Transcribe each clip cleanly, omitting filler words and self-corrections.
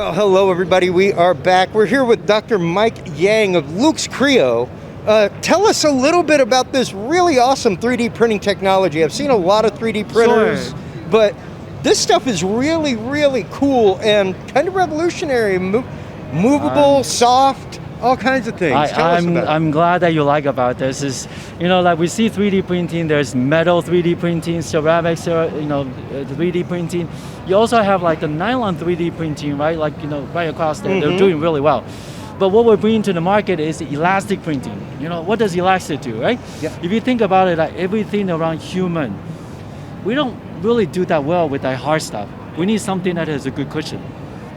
Well, hello everybody, we are back. We're here with Dr. Mike Yang of LuxCreo. Tell us a little bit about this really awesome 3D printing technology. I've seen a lot of 3D printers, Sure. but this stuff is really, really cool and kind of revolutionary. Movable, soft, all kinds of things. Tell us about it. I'm glad that you like about this. Is like we see 3D printing. There's metal 3D printing, ceramics, 3D printing. You also have like the nylon 3D printing, right? Like right across there, they're doing really well. But what we're bringing to the market is elastic printing. What does elastic do, right? Yeah. If you think about it, like everything around human, we don't really do that well with that hard stuff. We need something that has a good cushion.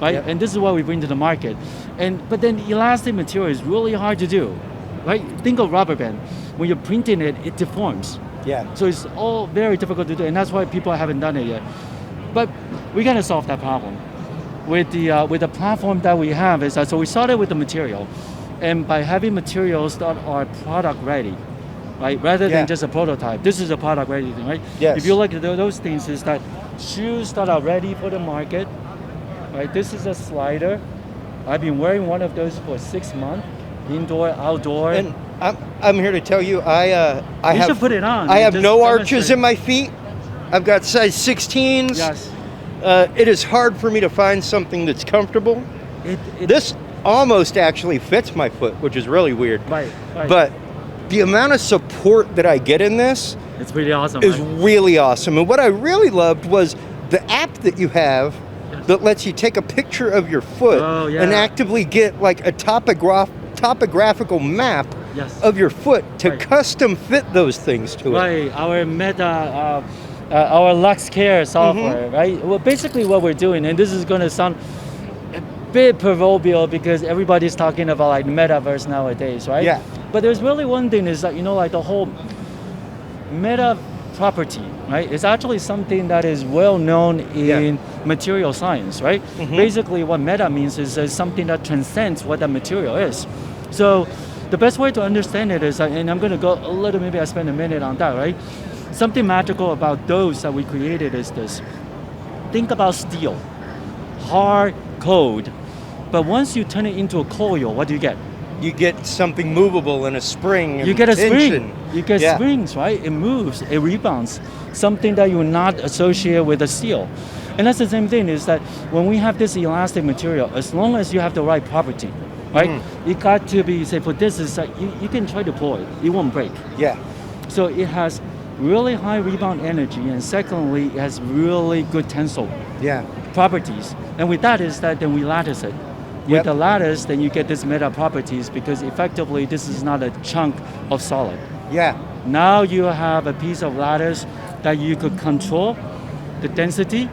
Right? Yep. And this is what we bring to the market. But then elastic material is really hard to do. Right? Think of rubber band. When you're printing it, it deforms. Yeah. So it's all very difficult to do, and that's why people haven't done it yet. But we're gonna solve that problem. With the platform that we have is that, so we started with the material, and by having materials that are product ready, right? Rather than just a prototype. This is a product ready thing, right? Yes. If you look at those things, is that shoes that are ready for the market. Right, this is a slider. I've been wearing one of those for 6 months, indoor, outdoor. And I'm here to tell you, You should put it on. I have Just no arches demonstrate. in my feet. I've got size 16s. Yes. It is hard for me to find something that's comfortable. This almost actually fits my foot, which is really weird. Right. But the amount of support that I get in this It's pretty awesome. is right? really awesome. And what I really loved was the app that you have that lets you take a picture of your foot and actively get like a topographical map of your foot to custom fit those things to it. Right, our our LuxCreo software, right? Well, basically what we're doing, and this is going to sound a bit proverbial because everybody's talking about like metaverse nowadays, right? Yeah. But there's really one thing is that, like the whole meta property, right? It's actually something that is well known in material science, right? Basically what meta means is something that transcends what that material is. So the best way to understand it is, and I'm going to go a little, maybe I spend a minute on that, right? Something magical about those that we created is this. Think about steel, hard, cold, but once you turn it into a coil, what do you get? You get something movable and a spring. And you get a tension. spring. You get springs, right? It moves, it rebounds. Something that you would not associate with a steel. And that's the same thing, is that when we have this elastic material, as long as you have the right property, right? It got to be, say for this, is that you can try to pull it, it won't break. Yeah. So it has really high rebound energy, and secondly, it has really good tensile properties. And with that is that then we lattice it. With the lattice, then you get this meta properties because effectively this is not a chunk of solid. Yeah. Now you have a piece of lattice that you could control the density,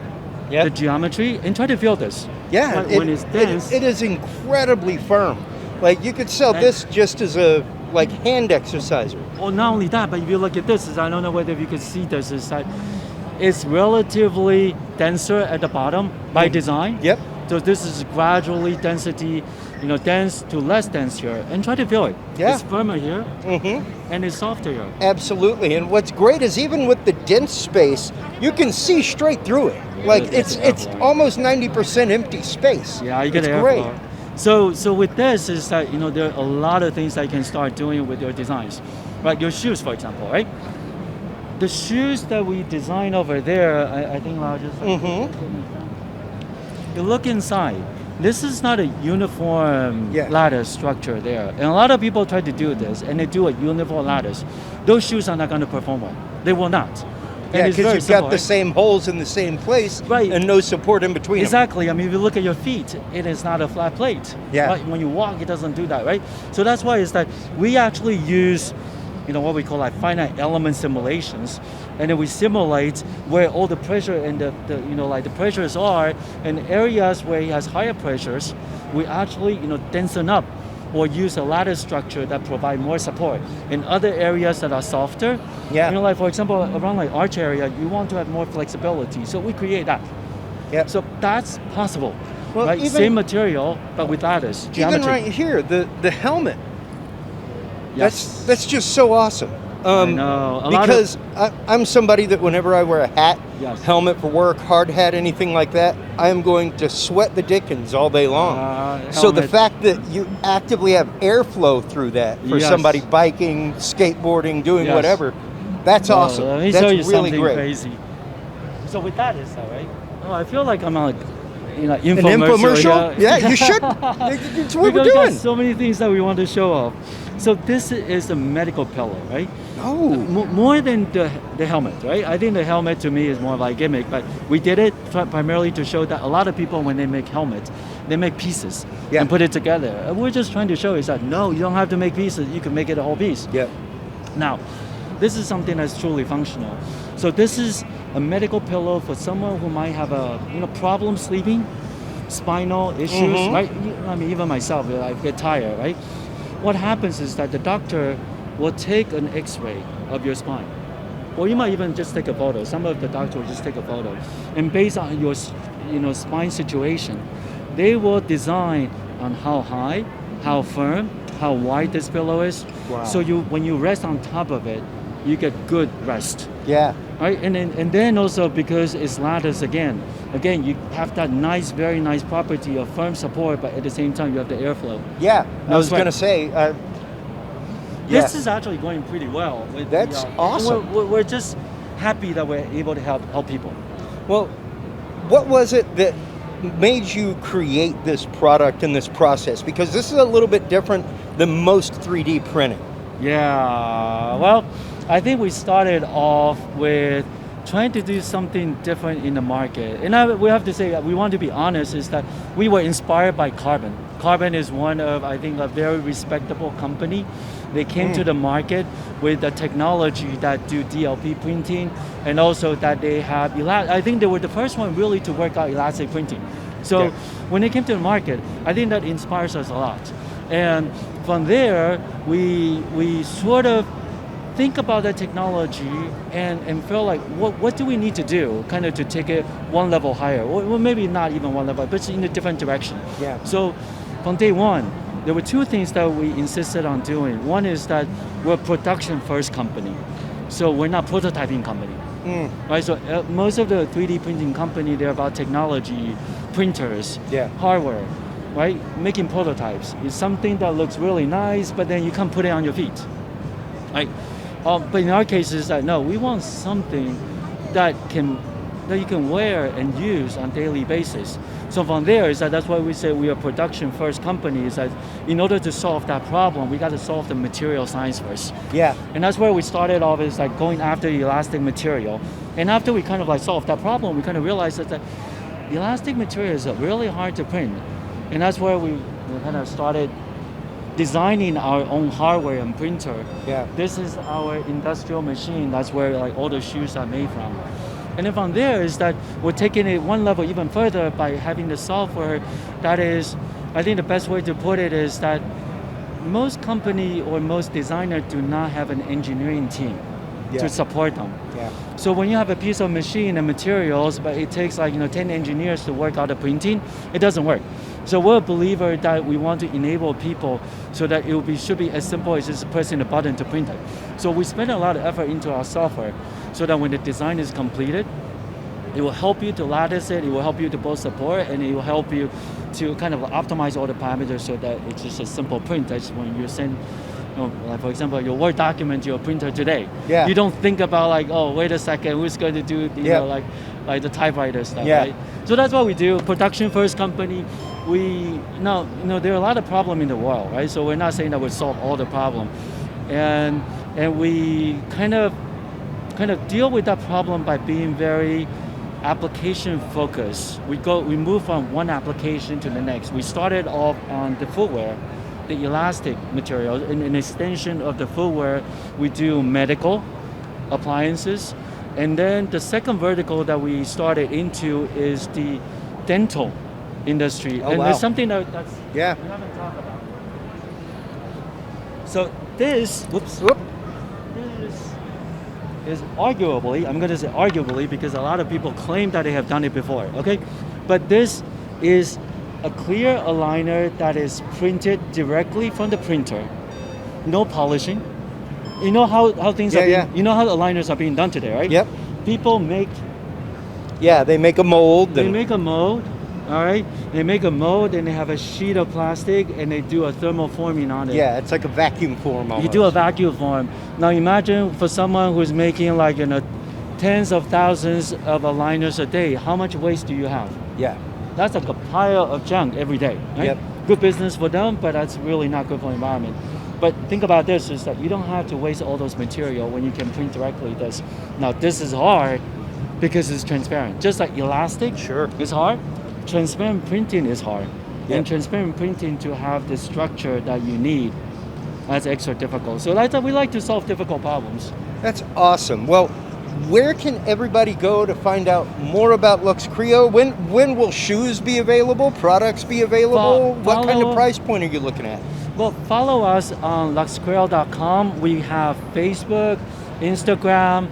the geometry, and try to feel this. Yeah, when it's dense. it is incredibly firm. Like you could sell this just as a hand exerciser. Well, not only that, but if you look at this, I don't know whether you can see this, is that it's relatively denser at the bottom by design. Yep. So this is gradually density, dense to less dense here, and try to feel it. Yeah. It's firmer here, and it's softer here. Absolutely, and what's great is even with the dense space, you can see straight through it. Like it's almost 90% empty space. Yeah, you get it's airflow. great. So with this is that there are a lot of things that you can start doing with your designs, right? Your shoes, for example, right? The shoes that we design over there, I think I'll just. You look inside. This is not a uniform lattice structure there. And a lot of people try to do this, and they do a uniform lattice. Those shoes are not going to perform well. They will not. Yeah, because you've got the same holes in the same place and no support in between Exactly. I mean, if you look at your feet, it is not a flat plate. Yeah. Right? When you walk, it doesn't do that, right? So that's why it's that we actually use what we call like finite element simulations, and then we simulate where all the pressure and the pressures are, and areas where it has higher pressures, we actually densen up or use a lattice structure that provide more support. In other areas that are softer, like for example around like arch area, you want to have more flexibility, so we create that. Yeah. So that's possible. Well, right? Same material but with lattice geometry. Even right here, the helmet. Yes. That's just so awesome. I know. Because I'm somebody that whenever I wear a hat, Yes. helmet for work, hard hat, anything like that, I am going to sweat the dickens all day long. So the helmet. fact that you actively have airflow through that for Yes. somebody biking, skateboarding, doing Yes. whatever, that's Well, awesome. Let me That's tell you really something great. crazy. So with that is that right? Oh, I feel like I'm like, An infomercial. infomercial? Yeah, you should. It's what we're Because we got doing. so many things that we want to show off. So this is a medical pillow, right? Oh, More than the helmet, right? I think the helmet to me is more like a gimmick, but we did it primarily to show that a lot of people, when they make helmets, they make pieces Yeah. and put it together. And we're just trying to show is that no, you don't have to make pieces. You can make it a whole piece. yeah. Now, this is something that's truly functional. So this is a medical pillow for someone who might have a problem sleeping, spinal issues, Mhm. right? I mean, even myself, I get tired, right? What happens is that the doctor will take an X-ray of your spine, or you might even just take a photo. Some of the doctors will just take a photo, and based on your spine situation, they will design on how high, how firm, how wide this pillow is. Wow. So when you rest on top of it, you get good rest. Yeah. Right, and then also because it's lattice again, you have that nice, very nice property of firm support, but at the same time you have the airflow. Yeah. I No was sweat. going to say, This is actually going pretty well. With That's awesome. We're just happy that we're able to help people. well, what was it that made you create this product and this process? Because this is a little bit different than most 3D printing. Yeah, well, I think we started off with trying to do something different in the market. And we have to say that we want to be honest is that we were inspired by Carbon. Carbon is one of, I think, a very respectable company. They came to the market with the technology that do DLP printing, and also that they have, I think they were the first one really to work out elastic printing. So Yeah. when they came to the market, I think that inspires us a lot. And from there, we sort of think about the technology and feel like what do we need to do kind of to take it one level higher, or maybe not even one level, but in a different direction. Yeah. So from day one, there were two things that we insisted on doing. One is that we're a production first company, so we're not prototyping company. Right, so most of the 3D printing company, they're about technology, printers, Yeah. hardware, right? Making prototypes. It's something that looks really nice, but then you can't put it on your feet, right? But in our case, is that no, we want something that you can wear and use on daily basis. So from there is that's why we say we are production first company. Is that in order to solve that problem, we got to solve the material science first. Yeah. And that's where we started off, is like going after the elastic material. And after we kind of like solved that problem, we kind of realized that elastic material is really hard to print. And that's where we kind of started designing our own hardware and printer. Yeah. This is our industrial machine. That's where like all the shoes are made from. And then from there is that we're taking it one level even further by having the software that is, I think the best way to put it is that most company or most designer do not have an engineering team to support them. Yeah. So when you have a piece of machine and materials, but it takes like 10 engineers to work out the printing, it doesn't work. So we're a believer that we want to enable people so that should be as simple as just pressing a button to print it. So we spend a lot of effort into our software so that when the design is completed, it will help you to lattice it, it will help you to both support, and it will help you to kind of optimize all the parameters so that it's just a simple print. That's when you send, like for example, your Word document to your printer today. Yeah. You don't think about like, oh, wait a second, who's going to do like the typewriter stuff, Yeah. right? So that's what we do. Production first company. We there are a lot of problems in the world, right? So we're not saying that we solve all the problem, and we kind of deal with that problem by being very application focused. We move from one application to the next. We started off on the footwear, the elastic material. In an extension of the footwear, we do medical appliances, and then the second vertical that we started into is the dental industry. Oh, and wow. there's something that's Yeah. we haven't talked about. So this, Whoop. this is arguably, I'm going to say arguably because a lot of people claim that they have done it before, okay? But this is a clear aligner that is printed directly from the printer. No polishing, You know how things are being, yeah. you know how the aligners are being done today, right? Yep. People make, Yeah, they make a mold. they make a mold, all right? They make a mold and they have a sheet of plastic and they do a thermal forming on it. Yeah, it's like a vacuum form almost. You do a vacuum form. Now imagine for someone who's making like, tens of thousands of aligners a day, how much waste do you have? Yeah. That's like a pile of junk every day, right? Yep. Good business for them, but that's really not good for the environment. But think about this, is that you don't have to waste all those material when you can print directly this. Now this is hard because it's transparent. Just like elastic Sure. is hard, transparent printing is hard. Yep. And transparent printing to have the structure that you need, that's extra difficult. So that's why we like to solve difficult problems. That's awesome. Well, where can everybody go to find out more about LuxCreo? When will shoes be available? Products be available? What kind of price point are you looking at? Well, follow us on LuxCreo.com. We have Facebook, Instagram,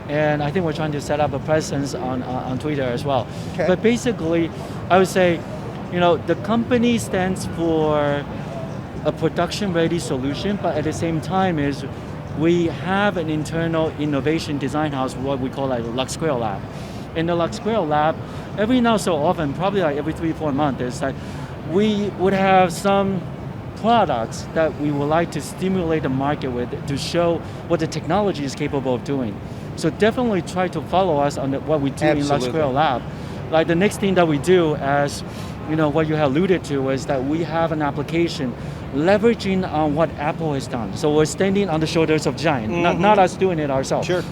and I think we're trying to set up a presence on Twitter as well. Okay. But basically, I would say, the company stands for a production-ready solution, but at the same time is we have an internal innovation design house, what we call like LuxCreo Lab. In the LuxCreo Lab, every now so often, probably like every 3-4 months, is like we would have some products that we would like to stimulate the market with to show what the technology is capable of doing. So definitely try to follow us on what we do Absolutely. in LuxCreo Lab. Like the next thing that we do, as what you have alluded to, is that we have an application leveraging on what Apple has done. So we're standing on the shoulders of giant, not us doing it ourselves. Sure.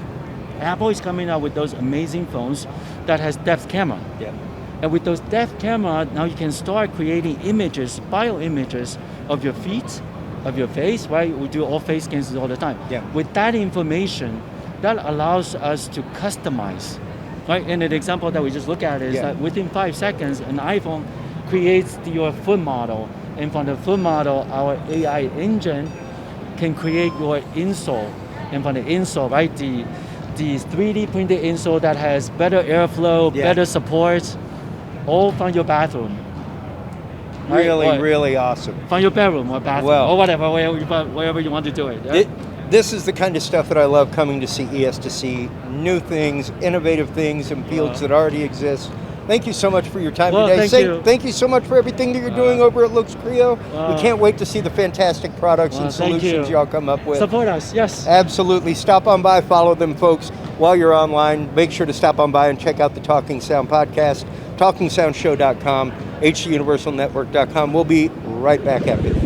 Apple is coming out with those amazing phones that has depth camera. Yeah. And with those depth camera, now you can start creating images, bioimages of your feet, of your face, right? We do all face scans all the time. Yeah. With that information, that allows us to customize, right? And an example that we just look at is that within 5 seconds, an iPhone creates your foot model. And from the foot model, our AI engine can create your insole. And from the insole, right, the 3D printed insole that has better airflow, better support, all from your bathroom. Right? Really awesome. From your bedroom or bathroom, or whatever, wherever you want to do it. Right? This is the kind of stuff that I love coming to CES to see new things, innovative things in fields that already exist. Thank you so much for your time today. Thank you so much for everything that you're doing over at LuxCreo. We can't wait to see the fantastic products and solutions y'all come up with. Support us, yes. Absolutely. Stop on by, follow them, folks. While you're online, make sure to stop on by and check out the Talking Sound podcast, talkingsoundshow.com, hduniversalnetwork.com. We'll be right back after this.